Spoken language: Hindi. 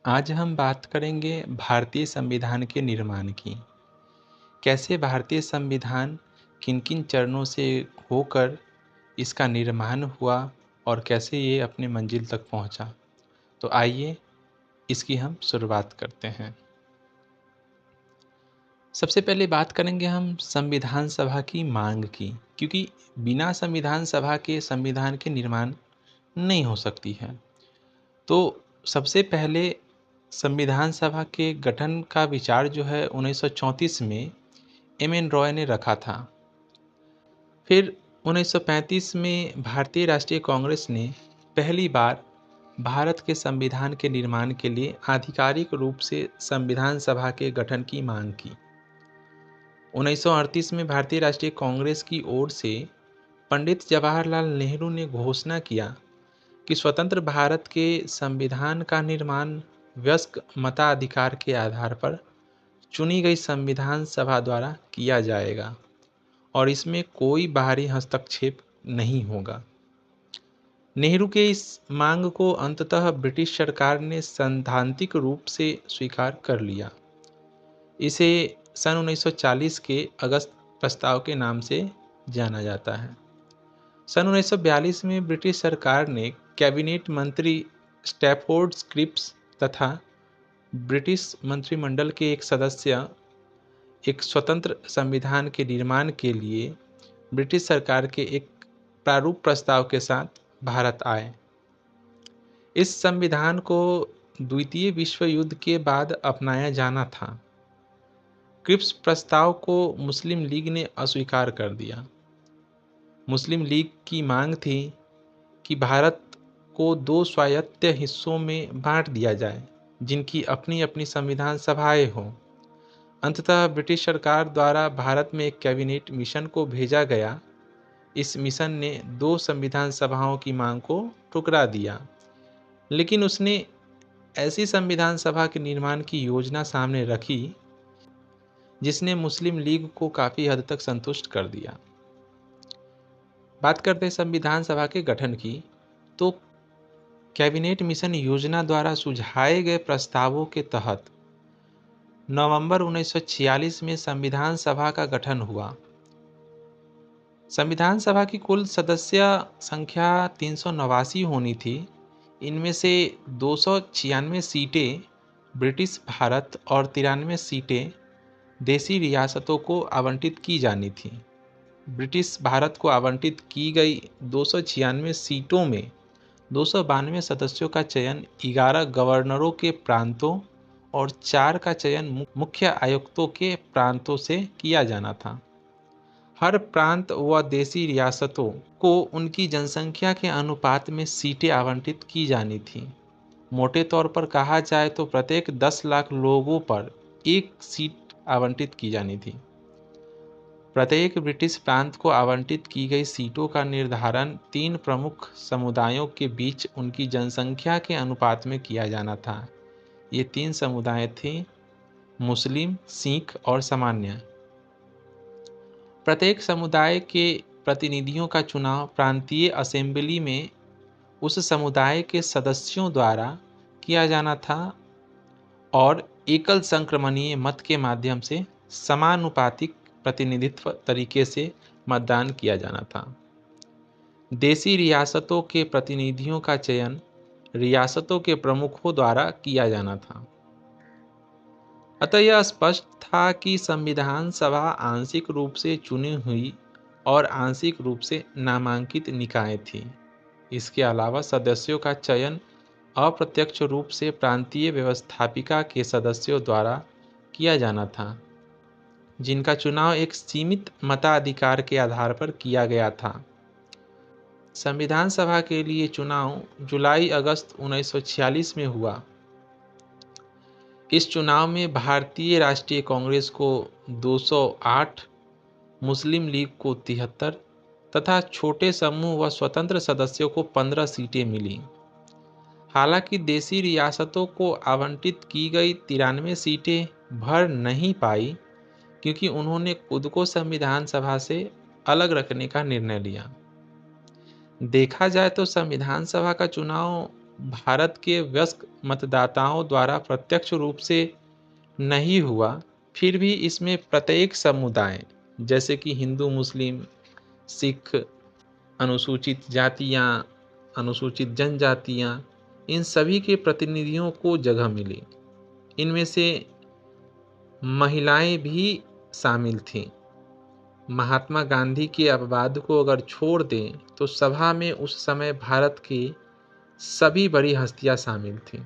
आज हम बात करेंगे भारतीय संविधान के निर्माण की। कैसे भारतीय संविधान किन-किन चरणों से होकर इसका निर्माण हुआ और कैसे ये अपने मंजिल तक पहुंचा। तो आइए इसकी हम शुरुआत करते हैं। सबसे पहले बात करेंगे हम संविधान सभा की मांग की, क्योंकि बिना संविधान सभा के संविधान के निर्माण नहीं हो सकती है। तो सबसे पहले संविधान सभा के गठन का विचार जो है 1934 में एम.एन. रॉय ने रखा था। फिर 1935 में भारतीय राष्ट्रीय कांग्रेस ने पहली बार भारत के संविधान के निर्माण के लिए आधिकारिक रूप से संविधान सभा के गठन की मांग की। 1938 में भारतीय राष्ट्रीय कांग्रेस की ओर से पंडित जवाहरलाल नेहरू ने घोषणा किया कि स्वतंत्र भारत के संविधान का निर्माण वयस्क मताधिकार के आधार पर चुनी गई संविधान सभा द्वारा किया जाएगा और इसमें कोई बाहरी हस्तक्षेप नहीं होगा। नेहरू के इस मांग को अंततः ब्रिटिश सरकार ने सैद्धांतिक रूप से स्वीकार कर लिया। इसे सन 1940 के अगस्त प्रस्ताव के नाम से जाना जाता है। सन 1942 में ब्रिटिश सरकार ने कैबिनेट मंत्री स्टैफोर्ड क्रिप्स तथा ब्रिटिश मंत्रिमंडल के एक सदस्य एक स्वतंत्र संविधान के निर्माण के लिए ब्रिटिश सरकार के एक प्रारूप प्रस्ताव के साथ भारत आए। इस संविधान को द्वितीय विश्व युद्ध के बाद अपनाया जाना था। क्रिप्स प्रस्ताव को मुस्लिम लीग ने अस्वीकार कर दिया। मुस्लिम लीग की मांग थी कि भारत को दो स्वायत्त हिस्सों में बांट दिया जाए, जिनकी अपनी अपनी संविधान सभाएं हों। अंततः ब्रिटिश सरकार द्वारा भारत में एक कैबिनेट मिशन को भेजा गया। इस मिशन ने दो संविधान सभाओं की मांग को ठुकरा दिया, लेकिन उसने ऐसी संविधान सभा के निर्माण की योजना सामने रखी जिसने मुस्लिम लीग को काफ़ी हद तक संतुष्ट कर दिया। बात करते हैं संविधान सभा के गठन की, तो कैबिनेट मिशन योजना द्वारा सुझाए गए प्रस्तावों के तहत नवंबर 1946 में संविधान सभा का गठन हुआ। संविधान सभा की कुल सदस्य संख्या 389 होनी थी। इनमें से 296 सीटें ब्रिटिश भारत और 93 सीटें देसी रियासतों को आवंटित की जानी थी। ब्रिटिश भारत को आवंटित की गई 296 सीटों में 292 सदस्यों का चयन 11 गवर्नरों के प्रांतों और 4 का चयन मुख्य आयुक्तों के प्रांतों से किया जाना था। हर प्रांत व देसी रियासतों को उनकी जनसंख्या के अनुपात में सीटें आवंटित की जानी थी। मोटे तौर पर कहा जाए तो प्रत्येक 10 लाख लोगों पर एक सीट आवंटित की जानी थी। प्रत्येक ब्रिटिश प्रांत को आवंटित की गई सीटों का निर्धारण 3 प्रमुख समुदायों के बीच उनकी जनसंख्या के अनुपात में किया जाना था। ये 3 समुदाय थे मुस्लिम, सिख और सामान्य। प्रत्येक समुदाय के प्रतिनिधियों का चुनाव प्रांतीय असेंबली में उस समुदाय के सदस्यों द्वारा किया जाना था और एकल संक्रमणीय मत के माध्यम से समानुपातिक प्रतिनिधित्व तरीके से मतदान किया जाना था। देसी रियासतों के प्रतिनिधियों का चयन रियासतों के प्रमुखों द्वारा किया जाना था। अतः यह स्पष्ट था कि संविधान सभा आंशिक रूप से चुनी हुई और आंशिक रूप से नामांकित निकाय थी। इसके अलावा सदस्यों का चयन अप्रत्यक्ष रूप से प्रांतीय व्यवस्थापिका के सदस्यों द्वारा किया जाना था, जिनका चुनाव एक सीमित मताधिकार के आधार पर किया गया था। संविधान सभा के लिए चुनाव जुलाई-अगस्त 1946 में हुआ। इस चुनाव में भारतीय राष्ट्रीय कांग्रेस को 208, मुस्लिम लीग को 73 तथा छोटे समूह व स्वतंत्र सदस्यों को 15 सीटें मिली। हालांकि देसी रियासतों को आवंटित की गई 93 सीटें भर नहीं पाई, क्योंकि उन्होंने खुद को संविधान सभा से अलग रखने का निर्णय लिया। देखा जाए तो संविधान सभा का चुनाव भारत के वयस्क मतदाताओं द्वारा प्रत्यक्ष रूप से नहीं हुआ, फिर भी इसमें प्रत्येक समुदाय जैसे कि हिंदू, मुस्लिम, सिख, अनुसूचित जातियाँ, अनुसूचित जनजातियाँ, इन सभी के प्रतिनिधियों को जगह मिली। इनमें से महिलाएं भी शामिल थीं। महात्मा गांधी के अपवाद को अगर छोड़ दें तो सभा में उस समय भारत की सभी बड़ी हस्तियां शामिल थीं।